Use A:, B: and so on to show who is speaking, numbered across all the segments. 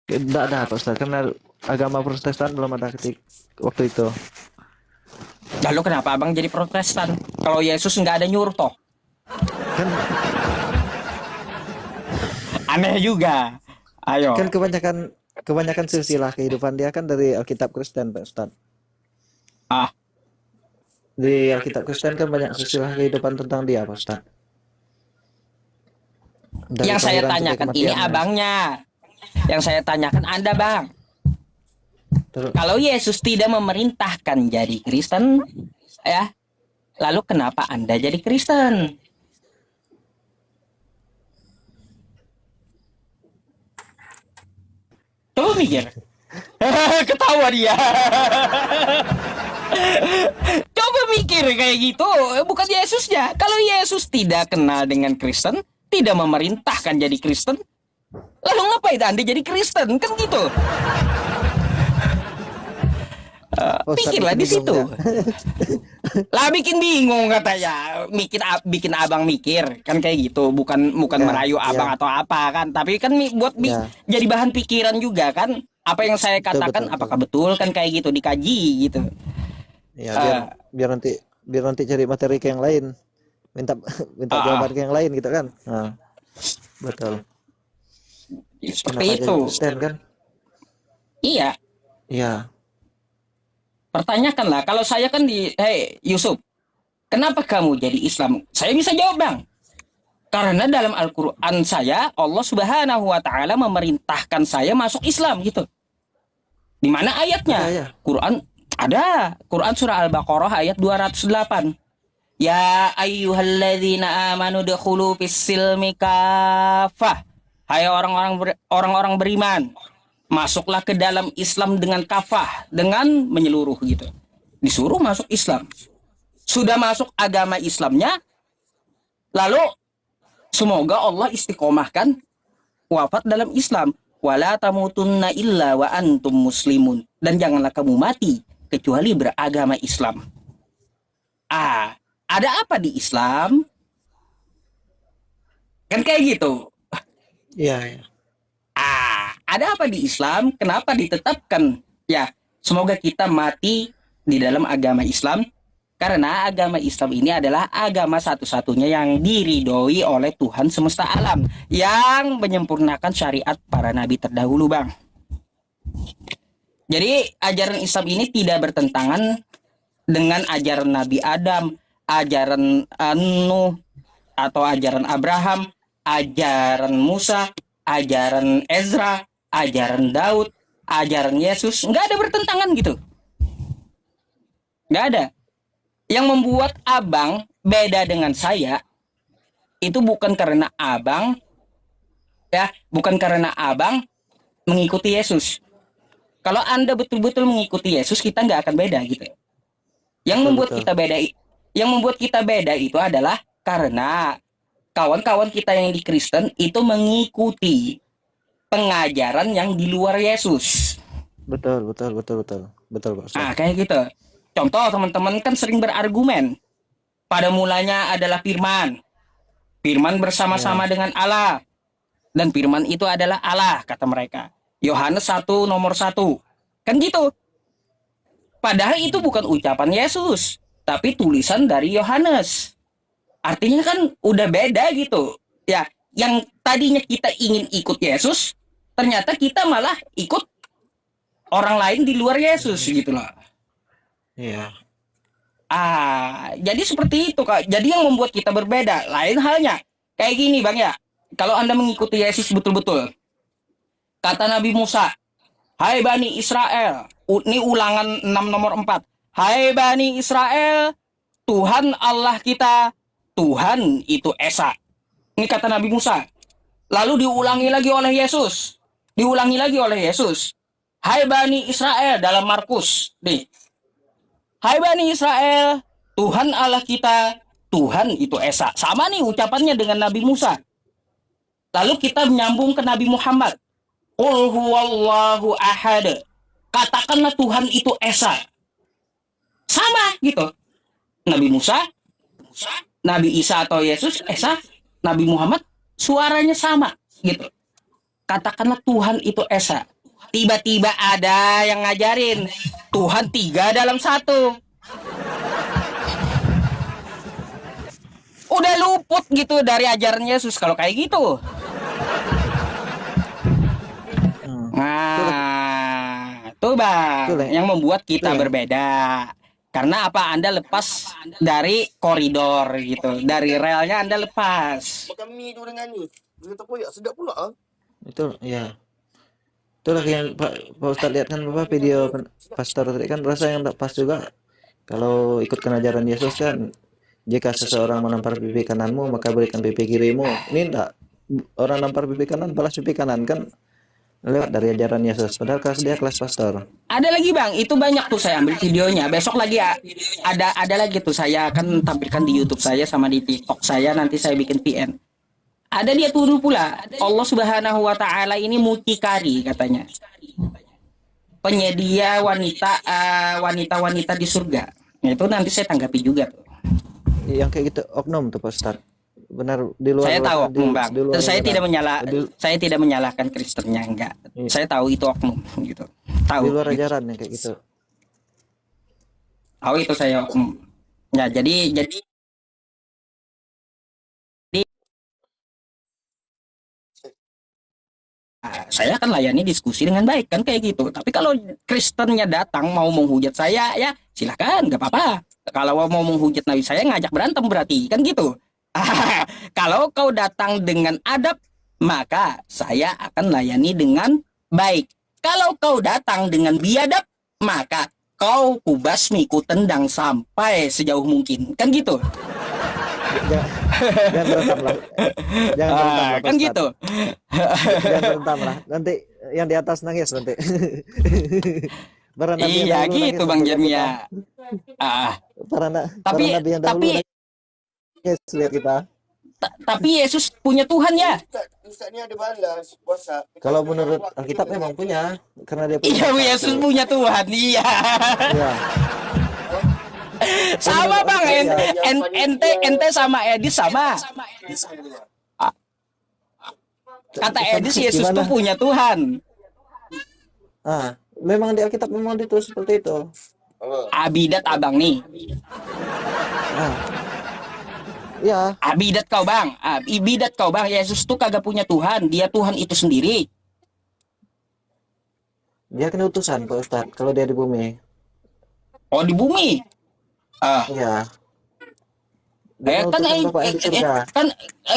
A: Enggak ada Pak Ustaz, karena agama Protestan belum ada waktu itu.
B: Lalu kenapa abang jadi Protestan? Kalau Yesus nggak ada nyuruh toh?
A: Kan
B: Aneh juga. Ayo.
A: kan kebanyakan silsilah kehidupan dia kan dari Alkitab Kristen Pak Ustaz.
B: Ah,
A: Di Alkitab Kristen kan banyak silsilah kehidupan tentang dia Pak Ustaz. Dari
B: yang saya
A: kelahiran sampai
B: tanyakan ini
A: kematiannya.
B: abangnya. Yang saya tanyakan Anda, Bang.
A: Terus
B: Kalau Yesus tidak memerintahkan jadi Kristen, ya, lalu kenapa Anda jadi Kristen? Coba mikir. Ketawa dia. Coba mikir kayak gitu. Bukan Yesusnya. Kalau Yesus tidak kenal dengan Kristen, tidak memerintahkan jadi Kristen, lalu ngapain Anda jadi Kristen? Kan gitu.
A: Pak Ustaz
B: Pikirlah di
A: bikin
B: situ.
A: bingung ya.
B: Lah bikin bingung katanya. Bikin abang mikir kan kayak gitu. Bukan
A: Ya,
B: merayu abang
A: ya,
B: atau apa kan. Tapi kan
A: ya,
B: jadi bahan pikiran juga kan. Apa yang saya
A: betul betul
B: katakan
A: betul.
B: apakah betul kan kayak gitu dikaji gitu.
A: Ya, biar
B: Eh,
A: biar nanti cari materi ke yang lain. Minta minta
B: ah,
A: jawaban ke yang lain gitu kan. Nah, betul.
B: seperti
A: Kenapa jadi
B: itu.
A: Kristen kan?
B: Iya,
A: Iya,
B: pertanyakanlah. Kalau saya kan hey Yusuf, kenapa kamu jadi Islam? Saya bisa jawab bang. Karena dalam Al-Quran saya, Allah Subhanahu Wa Taala memerintahkan saya masuk Islam gitu. Di mana
A: ada
B: ayatnya?
A: ya.
B: Quran ada. Quran surah Al-Baqarah ayat 208. Ya ayyuhalladzina amanu dukhulu fis silmi kafah. Hai orang-orang beriman, masuklah ke dalam Islam dengan kafah, dengan menyeluruh gitu. Disuruh masuk Islam. Sudah masuk agama Islamnya, lalu semoga Allah istiqomahkan wafat dalam Islam. Wala tamutunna illa wa antum muslimun. Dan janganlah kamu mati kecuali beragama Islam. Ah, ada apa di Islam? Kan kayak gitu.
A: Iya, iya.
B: Ada apa di Islam? Kenapa ditetapkan? Ya, semoga kita mati di dalam agama Islam. Karena agama Islam ini adalah agama satu-satunya yang diridhoi oleh Tuhan semesta alam. Yang menyempurnakan syariat para nabi terdahulu, Bang. Jadi, ajaran Islam ini tidak bertentangan dengan ajaran Nabi Adam, ajaran Nuh, atau ajaran Abraham, ajaran Musa, ajaran Ezra, ajaran Daud, ajaran Yesus. Nggak ada bertentangan gitu. Nggak ada. Yang membuat abang beda dengan saya, itu bukan karena abang, ya, bukan karena abang mengikuti Yesus. Kalau Anda betul-betul mengikuti Yesus, kita nggak akan beda gitu. Yang
A: Betul
B: membuat
A: betul.
B: kita beda, yang membuat kita beda itu adalah karena kawan-kawan kita yang di Kristen itu mengikuti pengajaran yang di luar Yesus.
A: Betul betul betul betul. Betul Pak Ustaz.
B: Kayak gitu. Contoh teman-teman kan sering berargumen. Pada mulanya adalah firman. Firman bersama-sama
A: Ya,
B: dengan Allah. Dan firman itu adalah Allah, kata mereka. Yohanes 1 nomor 1. Kan gitu. Padahal itu bukan ucapan Yesus. Tapi tulisan dari Yohanes. Artinya kan udah beda gitu. Ya, yang tadinya kita ingin ikut Yesus, ternyata kita malah ikut orang lain di luar Yesus gitu loh.
A: iya.
B: Jadi seperti itu Kak. Jadi yang membuat kita berbeda. Lain halnya. Kayak gini Bang ya. Kalau Anda mengikuti Yesus betul-betul. Kata Nabi Musa, hai Bani Israel. Ini ulangan 6 nomor 4. Hai Bani Israel, Tuhan Allah kita, Tuhan itu Esa. Ini kata Nabi Musa. Lalu diulangi lagi oleh Yesus. Diulangi lagi oleh Yesus. Hai Bani Israel dalam Markus. Nih. Hai Bani Israel, Tuhan Allah kita, Tuhan itu Esa. Sama nih ucapannya dengan Nabi Musa. Lalu kita menyambung ke Nabi Muhammad. Qul huwallahu ahad. Katakanlah Tuhan itu Esa. Sama gitu. Nabi Musa, Nabi Isa atau Yesus, Esa, Nabi Muhammad, suaranya sama gitu. Katakanlah Tuhan itu Esa. tiba-tiba ada yang ngajarin Tuhan 3 dalam 1. Udah luput gitu dari ajaran Yesus kalau kayak gitu. Nah, tuh Bang, yang membuat kita berbeda. Karena apa? Anda lepas dari koridor gitu, dari relnya Anda lepas.
C: Makan mie tu dengan ni. Dia terkoyak sedap pula ah.
A: Itu ya. Itulah yang Pak Ustadz lihat kan apa video pastor tadi kan rasa yang tak pas juga. Kalau ikutkan ajaran Yesus kan, jika seseorang menampar pipi kananmu maka berikan pipi kirimu. Ini enggak, orang nampar pipi kanan balas pipi kanan kan lewat dari ajaran Yesus. Padahal dia kelas pastor.
B: Ada lagi Bang, itu banyak tuh saya ambil videonya. Besok lagi ada lagi tuh saya akan tampilkan di YouTube saya sama di TikTok saya, nanti saya bikin VN. Ada dia tuduh pula Allah Subhanahu wa taala ini mucikari katanya. Penyedia wanita-wanita di surga. Nah, itu nanti saya tanggapi juga tuh.
A: Yang kayak gitu oknum tuh Pak Ustadz. Benar di luar.
B: Saya tahu oknum Bang. Saya tidak menyalahkan Kristennya, enggak. Iya. Saya tahu itu oknum gitu. Tahu.
A: Di luar ajaran yang kayak gitu.
B: Tahu itu saya oknum. Ya, jadi saya akan layani diskusi dengan baik kan kayak gitu. Tapi kalau Kristennya datang mau menghujat saya, ya silakan, nggak apa-apa. Kalau mau menghujat Nabi saya ngajak berantem berarti kan gitu. Kalau kau datang dengan adab, maka saya akan layani dengan baik. Kalau kau datang dengan biadab, maka kau kubasmi, ku tendang sampai sejauh mungkin. Kan gitu.
A: Jangan berentam lah. Jangan berentam lah.
B: Kan gitu.
A: Jangan berentam lah. Nanti yang di atas nangis nanti.
B: Iya gitu Bang Jermia.
A: Tapi lihat kita.
B: Tapi Yesus punya Tuhan ya.
C: Ustaz ni ada balas puasa.
A: Kalau menurut Alkitab memang punya, karena dia punya.
B: Iya, Yesus punya Tuhan. Iya. Iya. Sama Bang, ente sama Edis sama. Kata Edis Yesus tuh punya Tuhan.
A: Memang di Alkitab memang ditulis seperti itu.
B: Abidat abang nih.
A: Ya.
B: Abidat kau Bang. Ibidat kau Bang. Yesus tuh kagak punya Tuhan. Dia Tuhan itu sendiri.
A: Dia kan utusan Pak Ustadz kalau dia di bumi.
B: Oh di bumi.
A: Iya.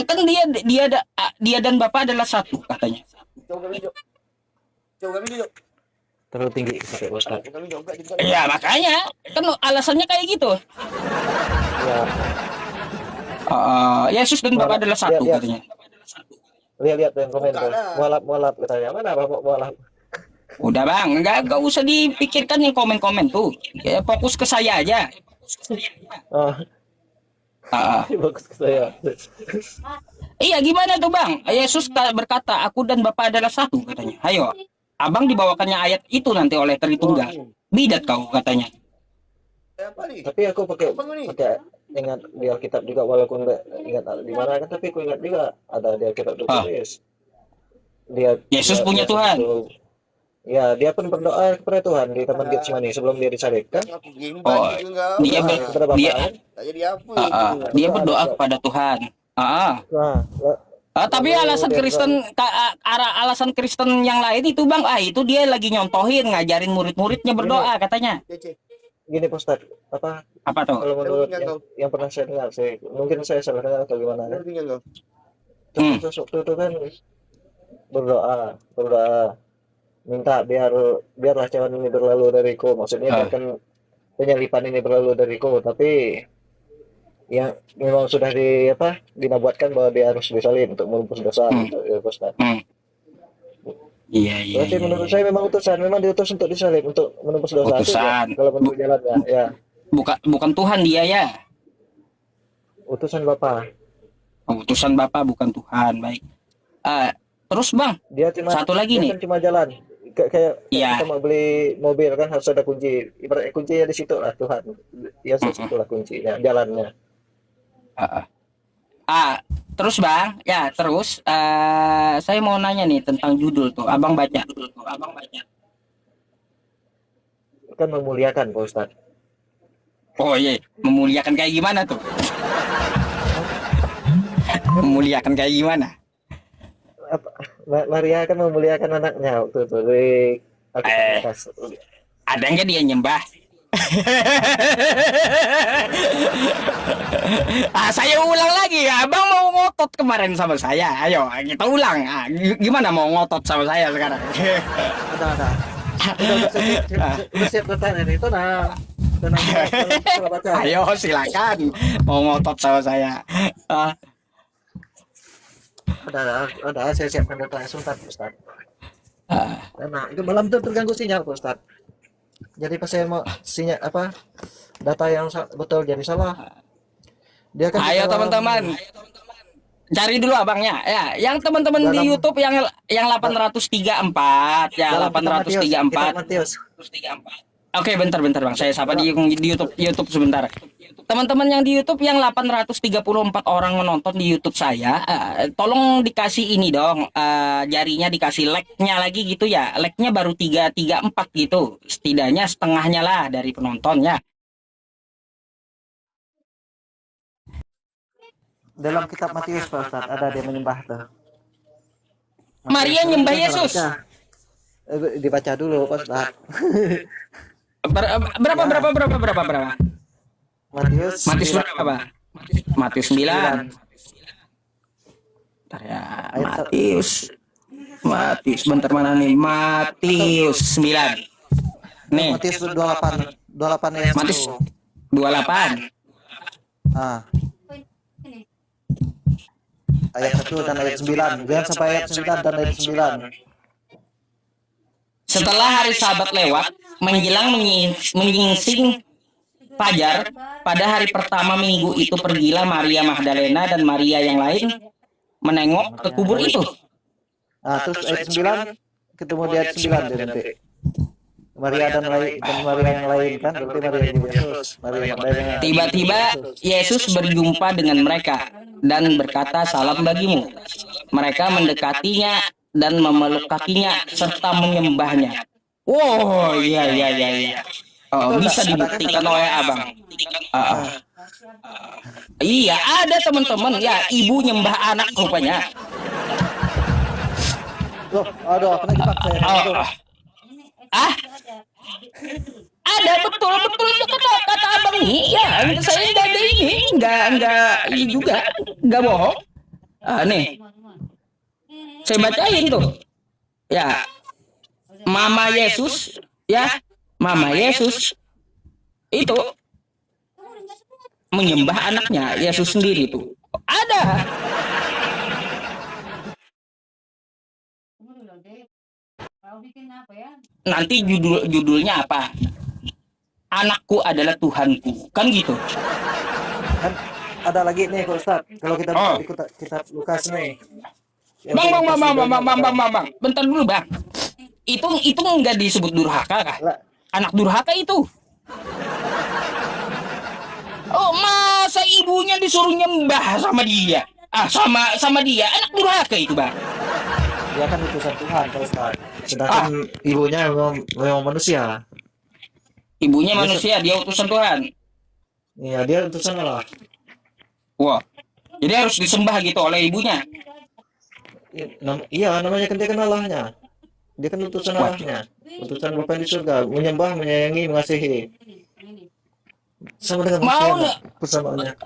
B: Kan dia dan Bapa adalah satu katanya.
A: Terlalu tinggi Pak Ustadz.
B: Ya makanya kan alasannya kayak gitu.
A: Ya.
B: Yesus dan Bapa adalah satu katanya.
A: Lihat yang komentar. Mualaf katanya. Mana Bapak mualaf?
B: Udah Bang, nggak usah dipikirkan yang komen-komen tuh. Ya, fokus ke saya aja.
A: Fokus ke saya.
B: Iya gimana tuh Bang? Yesus berkata, aku dan Bapa adalah satu katanya. Ayo, Abang dibawakannya ayat itu nanti oleh Tritunggal. Bidat kau katanya.
A: Tapi aku pakai ingat di Alkitab juga, walaupun nggak ingat di mana kan, tapi aku ingat juga ada di Alkitab tulis.
B: Yesus punya Tuhan.
A: Ya, dia pun berdoa kepada Tuhan di Taman Getsemani sebelum dia disalibkan.
B: Dia berdoa kepada Tuhan. Tapi alasan Kristen yang lain itu Bang, itu dia lagi nyontohin ngajarin murid-muridnya berdoa katanya.
A: Gini Pak Ustadz, apa tuh? Kalau menurut yang pernah saya dengar, mungkin saya salah dengar atau gimana kan? Waktu itu kan berdoa, minta biarlah cawan ini berlalu dariku, maksudnya kan penyalipan ini berlalu dariku, tapi yang memang sudah dinabuatkan bahwa dia harus disalib untuk menebus dosa ya Pak Ustadz.
B: Iya.
A: Berarti menurut saya memang utusan, memang diutus untuk disalib untuk menebus dosa.
B: Utusan.
A: Kalau menurut jalannya, ya.
B: Bukan Tuhan dia ya.
A: Utusan Bapa.
B: Utusan Bapa bukan Tuhan, baik. Terus Bang, dia satu lagi nih.
A: Kan cuma jalan. Kayak kita mau beli mobil kan harus ada kunci. Ibaratnya kuncinya di situ lah Tuhan. Ya situlah kuncinya, jalannya.
B: Terus Bang, ya terus saya mau nanya nih tentang judul tuh. Abang baca.
A: kan memuliakan Pak Ustadz.
B: Oh iya, memuliakan kayak gimana tuh? Memuliakan kayak gimana?
A: Maria kan memuliakan anaknya waktu itu di atas.
B: Ada nggak dia nyembah? Saya ulang lagi ya, abang mau ngotot kemarin sama saya. Ayo kita ulang. Gimana mau ngotot sama saya sekarang?
A: Ada. Udah siap pertanyaan itu nah.
B: Ayo silakan mau ngotot sama saya.
A: Ada saya siapkan datanya sebentar Ustaz. Nah itu malam itu terganggu sinyal Ustaz. Jadi pas saya mau sinyal data yang betul jadi salah. Dia kan
B: ayo teman-teman, cari dulu abangnya ya. Yang teman-teman di YouTube yang 834 ya 834. Oke, bentar Bang. Saya sapa di YouTube sebentar. Teman-teman yang di YouTube yang 834 orang menonton di YouTube saya, tolong dikasih ini dong, jarinya dikasih like-nya lagi gitu ya. Like-nya baru 334 gitu. Setidaknya setengahnya lah dari penontonnya.
A: Dalam kitab Matius Pak Ustaz ada dia menyembah tuh.
B: Maria nyembah Yesus.
A: Dibaca dulu Pak Ustaz.
B: Berapa? Matius berapa? Matius 9. Bentar ya, Matius bentar mana nih? Matius 9. Nih.
A: Matius 28 ayat 10.
B: Matius 28.
A: Ayat 1 dan ayat 9. Jangan sampai ayat 9 dan ayat 9.
B: Setelah hari Sabat lewat, menjelang menyingsing fajar, pada hari pertama minggu itu pergilah Maria Magdalena dan Maria yang lain menengok ke kubur itu.
A: Terus ayat 9 ketemu di ayat 9 deh nanti. Maria dan Maria yang lain kan berarti Maria Yesus, Maria Magdalena.
B: Tiba-tiba Yesus berjumpa dengan mereka dan berkata, "Salam bagimu." Mereka mendekatinya dan memeluk kakinya serta menyembahnya. Oh iya. Oh, bisa dibuktikan oleh abang. Iya, ada teman-teman ya, ibu nyembah anak rupanya.
A: Loh, aduh, kena jebak saya.
B: Ada betul itu kata abang ini. Ya, saya nggak ada ini, nggak ini juga, nggak bohong. Nih, saya bacain tuh. Ya, Mama Yesus itu menyembah anaknya Yesus sendiri tuh. Ada. Nanti judulnya apa? Anakku adalah Tuhanku, kan gitu.
A: Kan ada lagi nih Pak Ustaz. Kalau kita ikut kitab Lukas nih.
B: Bang. Bentar dulu, Bang. Itu enggak disebut durhaka kah? Anak durhaka itu. Oh, masa ibunya disuruh nyembah sama dia? Sama dia. Anak durhaka itu, Bang.
A: Dia kan utusan Tuhan, Pak Ustaz. Sedangkan ibunya memang manusia.
B: Ibunya manusia, dia utusan Tuhan.
A: Iya, dia utusan Allah.
B: Wah. Jadi harus disembah gitu oleh ibunya.
A: Iya, namanya kan dia kan Allahnya. Dia kan utusan Allahnya. Utusan Bapa di surga, menyembah, menyayangi, mengasihi. Sama dengan persamaannya.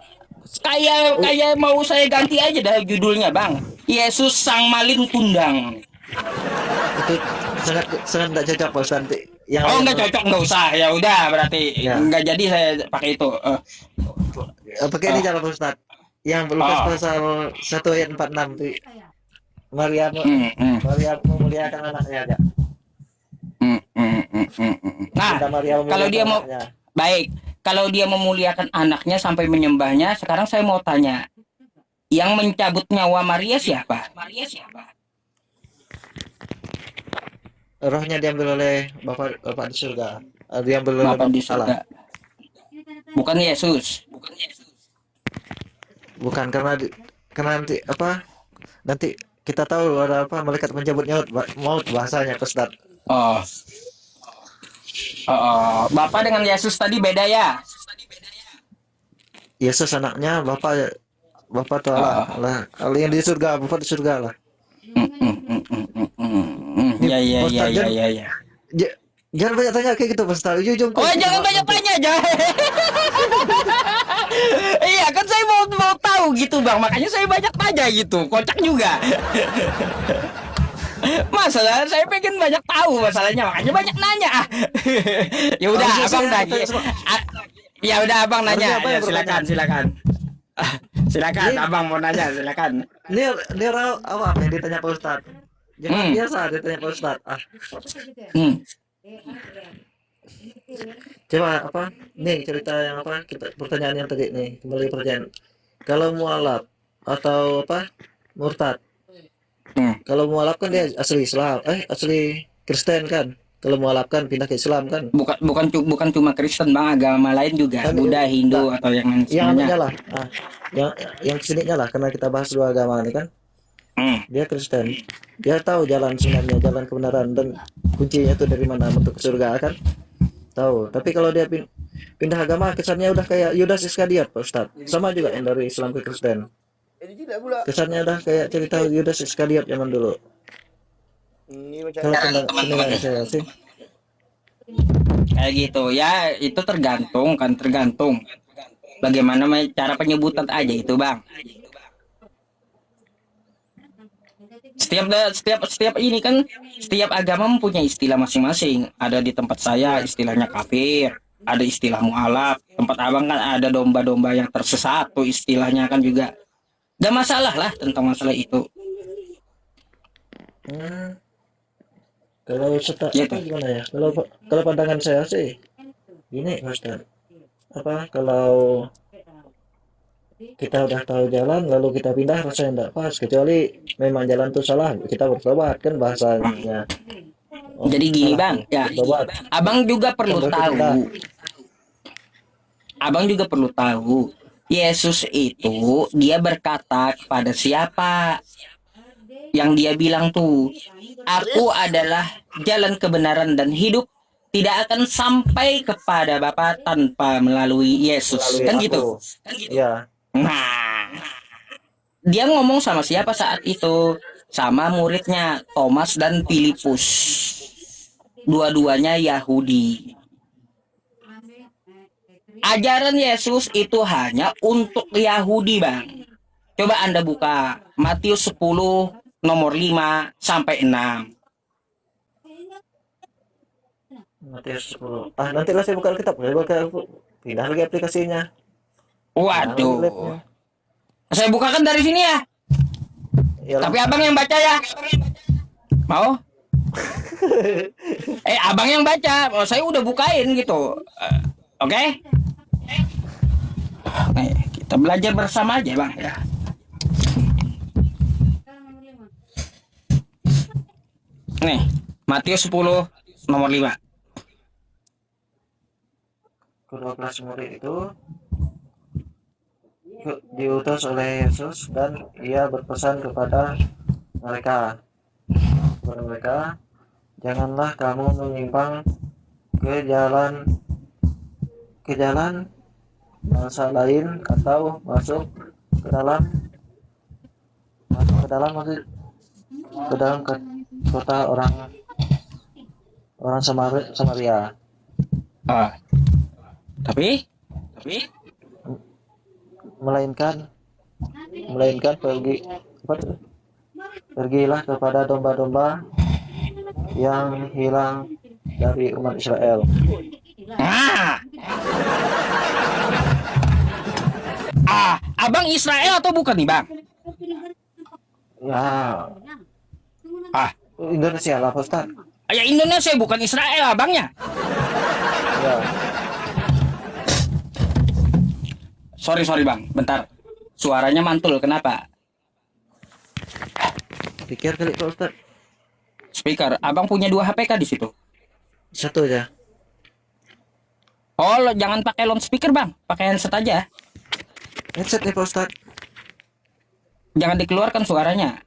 B: Kayak mau saya ganti aja dah judulnya, Bang. Yesus Sang Malin Kundang.
A: Itu sangat tidak cocok Pak Ustaz.
B: Nggak cocok, nggak usah. Ya udah, berarti nggak jadi saya pakai itu.
A: Pakai ini cara Pak Ustaz. Yang Lukas pasal 1 ayat 46 itu. Maria memuliakan anaknya aja.
B: Nah, kalau dia mau baik, kalau dia memuliakan anaknya sampai menyembahnya, sekarang saya mau tanya, yang mencabut nyawa Maria siapa?
A: Rohnya diambil oleh Bapa di surga. Diambil oleh
B: Bapa di surga. Bukan Yesus.
A: Bukan karena nanti nanti kita tahu ada malaikat mencabut maut bahasanya Ustaz.
B: Oh, Bapak dengan Yesus tadi beda ya?
A: Yesus anaknya, Bapak tuh Allah.
B: Oh.
A: Allah yang di surga, Bapak di surga lah. Ini
B: Ya ya
A: Pak
B: ya
A: Ustadz,
B: ya ya ya.
A: jangan banyak tanya kayak gitu Pak Ustadz. Ujung
B: Oh, jangan banyak tanya aja. Iya, kan saya mau tahu gitu, Bang. Makanya saya banyak tanya gitu. Kocak juga. Masalah saya pengen banyak tahu masalahnya, makanya banyak nanya. Ya udah,
A: Harusnya
B: Abang
A: saya
B: tanya.
A: tanya semua.
B: Ya udah, Abang
A: Harusnya
B: nanya.
A: Abang
B: Ya,
A: yang bertanya.
B: silakan. Silakan,
A: Ini-
B: Abang mau nanya, silakan.
A: Ini orang awam yang ditanya Pak Ustadz. Jangan biasa ditanya Pak Ustadz.
B: Hmm.
A: Coba apa? Nih cerita yang apa? Pertanyaan yang tadi nih, kembali pertanyaan. Kalau mualaf atau apa? Murtad. Kalau mualaf kan dia asli Islam, asli Kristen kan. Kalau mualaf kan pindah ke Islam kan.
B: Bukan cuma Kristen, Bang, agama lain juga,
A: Kan,
B: Buddha, Hindu atau yang
A: Yang
B: semuanya.
A: anunya lah. Yang kesininya lah karena kita bahas dua agama ini kan. Dia Kristen. Dia tahu jalan sebenarnya, jalan kebenaran dan kuncinya itu dari mana untuk ke surga kan. Tahu. Tapi kalau dia pindah agama kesannya udah kayak Yudas Iskariot Pak Ustadz. Sama juga yang dari Islam ke Kristen.
C: Ini tidak pula.
A: Kesannya udah kayak cerita Yudas Iskariot zaman dulu.
C: Ini macam
A: Kalau
B: teman-teman.
A: pendengar saya sih.
B: Kayak gitu ya, itu tergantung bagaimana cara penyebutan aja itu, Bang. Setiap ini kan, setiap agama mempunyai istilah masing-masing. Ada di tempat saya istilahnya kafir, ada istilah mualaf. Tempat Abang kan ada domba-domba yang tersesat tuh istilahnya kan juga. Gak masalah lah tentang masalah itu.
A: Kalau
B: Gitu.
A: gimana ya? Kalau pandangan saya sih gini Pak Ustadz. Apa kalau kita udah tahu jalan lalu kita pindah rasanya enggak pas, kecuali memang jalan itu salah, kita bertobat kan bahasanya.
B: Jadi gini,
A: salah
B: Bang,
A: tuh,
B: ya,
A: bertobat.
B: Abang juga perlu
A: Berarti
B: tahu.
A: kita-
B: Abang juga perlu tahu. Yesus itu dia berkata kepada siapa? Yang dia bilang tuh, aku adalah jalan kebenaran dan hidup, tidak akan sampai kepada Bapa tanpa melalui Yesus.
A: Melalui
B: Kan
A: aku.
B: gitu.
A: Ya,
B: Nah, dia ngomong sama siapa saat itu? Sama muridnya Thomas dan Filipus. Dua-duanya Yahudi. Ajaran Yesus itu hanya untuk Yahudi, Bang. Coba Anda buka Matius 10 nomor 5 sampai 6.
A: Matius 10. Nantilah saya buka Alkitab, saya buka pindah lagi aplikasinya.
B: Waduh. Saya bukakan dari sini ya.
A: Ya,
B: Tapi Abang yang baca ya. Mau? Abang yang baca. Oh, saya udah bukain gitu. Oke? Nih, kita belajar bersama aja, Bang ya. Nih, Matius 10 nomor 5.
A: ke-12 murid itu diutus oleh Yesus dan ia berpesan kepada mereka, janganlah kamu menyimpang ke jalan bangsa lain atau masuk ke dalam kota orang Samaria.
B: Tapi
A: melainkan pergilah kepada domba-domba yang hilang dari umat Israel.
B: Abang Israel atau bukan nih, Bang?
A: Ya, Indonesia lah Pak Ustaz.
B: Ya Indonesia, bukan Israel abangnya.
A: Ya,
B: Sorry Bang, bentar. Suaranya mantul, kenapa?
A: pikir kali Pak Ustaz.
B: Speaker, abang punya 2 HP kah di situ?
A: Satu aja.
B: Oh, jangan pakai loudspeaker, Bang. Pakai handset aja.
A: Headset nih Pak Ustaz.
B: Jangan dikeluarkan suaranya.